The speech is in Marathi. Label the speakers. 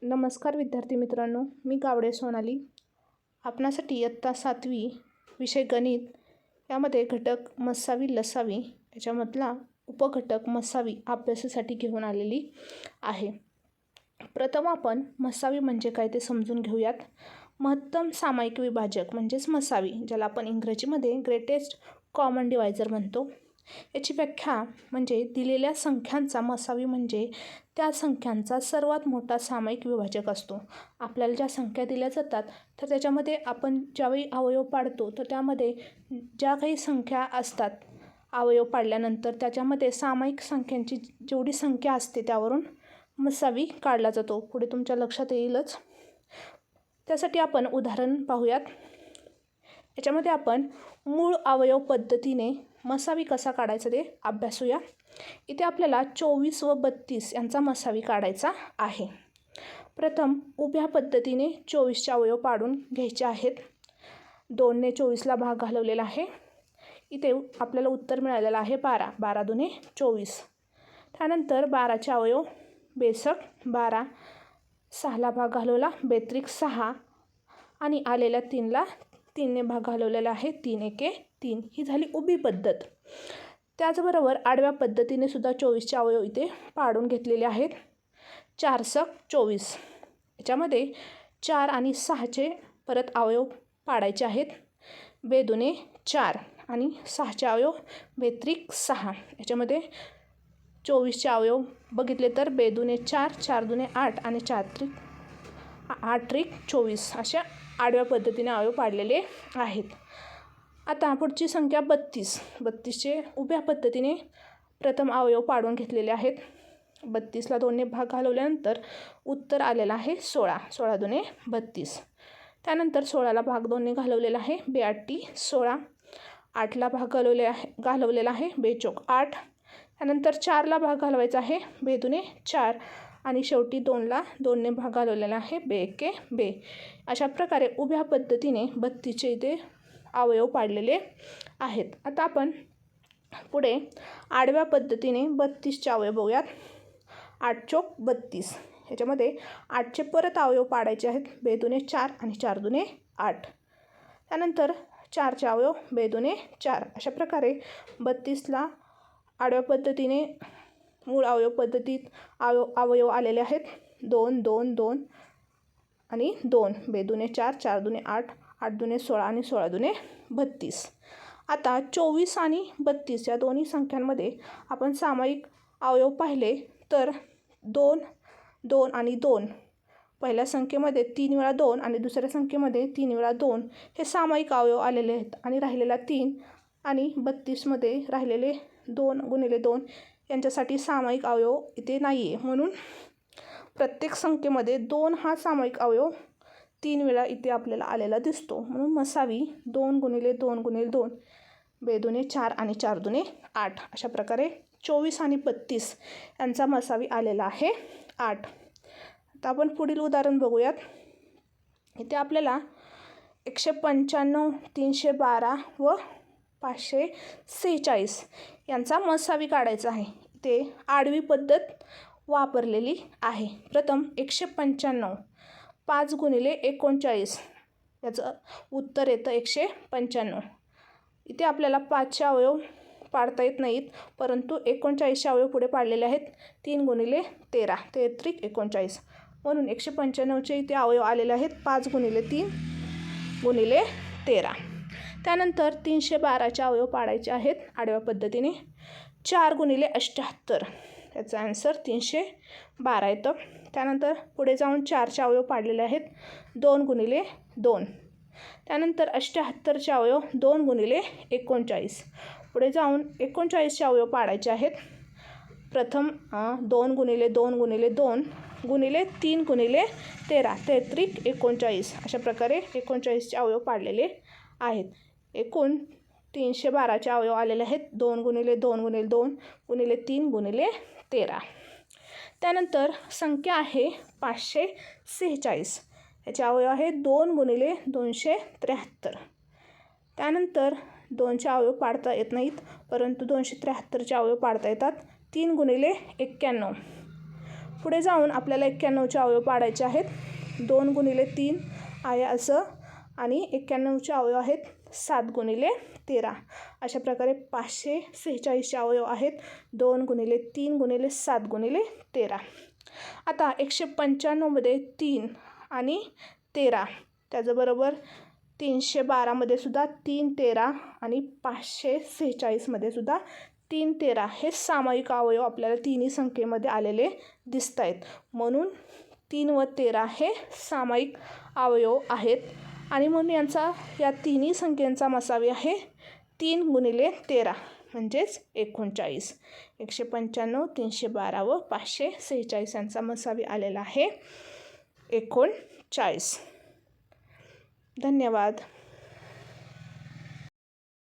Speaker 1: नमस्कार विद्यार्थी मित्रांनो, मी गावडे सोनाली आपणासाठी इयत्ता 7वी विषय गणित यामध्ये घटक मस्सावी लसावी याच्यामधला उपघटक मस्सावी अभ्यासासाठी घेऊन आलेली आहे। प्रथम आपण मस्सावी म्हणजे काय ते समजून घेऊयात। महत्तम सामायिक विभाजक म्हणजेच मस्सावी, ज्याला आपण इंग्रजीमध्ये ग्रेटेस्ट कॉमन डिवायझर म्हणतो, याची व्याख्या म्हणजे दिलेल्या संख्यांचा मस्सावी म्हणजे त्या संख्यांचा सर्वात मोठा सामायिक विभाजक असतो। आपल्याला ज्या संख्या दिल्या जातात तर त्याच्यामध्ये आपण ज्यावेळी अवयव पाडतो तर त्यामध्ये ज्या काही संख्या असतात अवयव पाडल्यानंतर त्याच्यामध्ये सामायिक संख्यांची जेवढी संख्या असते त्यावरून मस्सावी काढला जातो। पुढे तुमच्या लक्षात येईलच। त्यासाठी आपण उदाहरण पाहूयात। याच्यामध्ये आपण मूळ अवयव पद्धतीने मस्सावी कसा काढायचा ते अभ्यासूया। इथे आपल्याला 24 व 32 यांचा मस्सावी काढायचा आहे। प्रथम उभ्या पद्धतीने 24चे अवयव पाडून घ्यायचे आहेत। 2ने 24ला भाग घालवलेला आहे। इथे आपल्याला उत्तर मिळालेलं आहे 12, 12 दुने 24। त्यानंतर 12चे अवयव 62, 12, 6ला भाग घालवला 42, 6 आणि आलेल्या 3ला 3ने भाग घालवलेला आहे 3 एके 3। ही झाली उभी पद्धत। त्याचबरोबर आडव्या पद्धतीने सुद्धा 24चे अवयव इथे पाडून घेतलेले आहेत। 4 सक 24, याच्यामध्ये 4 आणि 6चे परत अवयव पाडायचे आहेत। 2 दुने 4 आणि 6चे अवयव 2 6, याच्यामध्ये 24चे अवयव बघितले तर 2 दुने 4, 4 दुने 8 आणि 4 8 24 अशा आडव्या पद्धतीने अवयव पाडलेले आहेत। आता पुढची संख्या 32, 32चे उभ्या पद्धतीने प्रथम अवयव पाडून घेतलेले आहेत। 32ला 2ने भाग घालवल्यानंतर उत्तर आलेलं आहे 16, 16 दुने 32। त्यानंतर 16ला भाग 2ने घालवलेला आहे 2 16, 8ला भाग घालवलेला आहे 2 चौक 8। त्यानंतर 4ला भाग घालवायचा आहे 2 दुने 4 आणि शेवटी 2ला 2ने भाग घालवलेला आहे 2 एके 2। अशा प्रकारे उभ्या पद्धतीने 32चे इथे अवयव पाडलेले आहेत। आता आपण पुढे आडव्या पद्धतीने 32चे अवयव बघूयात। 8 चौक 32, ह्याच्यामध्ये 8चे परत अवयव पाडायचे आहेत 2 दुने 4 आणि 4 दुने 8। त्यानंतर 4चे अवयव 2 दुने 4। अशा प्रकारे 32ला आडव्या पद्धतीने मूळ अवयव पद्धतीत अवयव आलेले आहेत 2 2 2 आणि 2, 2 दुने 4, 4 दुने 8, 8 दुने 16 आणि 16 दुने 32। आता 24 आणि 32 या दोन्ही संख्यांमध्ये आपण सामायिक अवयव पाहिले तर 2 2 आणि 2, पहिल्या संख्येमध्ये 3 वेळा 2 आणि दुसऱ्या संख्येमध्ये 3 वेळा 2 हे सामायिक अवयव आलेले आहेत। आणि राहिलेला 3 आणि 32मध्ये राहिलेले 2 गुणिले 2 यांच्यासाठी सामायिक अवयव इथे नाही आहे, म्हणून प्रत्येक संख्येमध्ये 2 हा सामायिक अवयव 3 वेळा इथे आपल्याला आलेला दिसतो। म्हणून मस्सावी 2 गुणिले 2 गुणिले 2, 2 दुने 4 आणि 4 दुने 8। अशा प्रकारे 24 आणि 32 यांचा मस्सावी आलेला आहे 8। आता आपण पुढील उदाहरण बघूयात। इथे आपल्याला 195, 312 व 546 यांचा मस्सावी काढायचा आहे। इथे आडवी पद्धत वापरलेली आहे। प्रथम 195, 5 गुणिले 39, याचं उत्तर येतं 195। इथे आपल्याला 5चे अवयव पाडता येत नाहीत, परंतु 39चे अवयव पुढे पाडलेले आहेत 3 गुणिले 13, 33 39, म्हणून 195चे इथे अवयव आलेले आहेत 5 गुणिले 3 गुणिले 13। त्यानंतर 312चे अवयव पाडायचे आहेत आडव्या पद्धतीने। 4 गुणिले 78, याचा आन्सर 312 येतं। त्यानंतर पुढे जाऊन 4चे अवयव पाडलेले आहेत 2 गुणिले 2। त्यानंतर 78चे अवयव 2 गुणिले 39। पुढे जाऊन 39चे अवयव पाडायचे आहेत। प्रथम 2 गुणिले 2 गुणिले 2 गुणिले 3 गुणिले 13, 33 39। अशा प्रकारे 39चे अवयव पाडलेले आहेत। एकूण 312चे अवयव आलेले आहेत 2 गुणिले 2 गुणिले 2 गुणिले 3 गुणिले 13। त्यानंतर संख्या आहे 546, याचे अवयव आहे 2 गुणिले 273। त्यानंतर 2चे अवयव पाडता येत नाहीत, परंतु 273चे अवयव पाडता येतात 3 गुणिले 91। पुढे जाऊन आपल्याला 91चे अवयव पाडायचे आहेत. 2 गुणिले 3 आहे असं आणि 91चे अवयव आहेत 7 गुणिले 13. अशा प्रकारे 546चे अवयव आहेत 2 गुणिले 3 गुणिले 7 गुणिले 13. आता 195मध्ये 3 आणि 13 त्याचबरोबर 312मध्ये सुद्धा 3, 13 आणि 546मध्ये सुद्धा 3, 13 हे सामायिक अवयव आपल्याला तिन्ही संख्येमध्ये आलेले दिसत आहेत. म्हणून 3 व 13 हे सामायिक अवयव आहेत आणि म्हणून या तिन्ही संख्येचा मसावी आहे 3 गुणिले 13 म्हणजेच 39. 195, 312 व 546 यांचा मसावी आलेला आहे 39. धन्यवाद.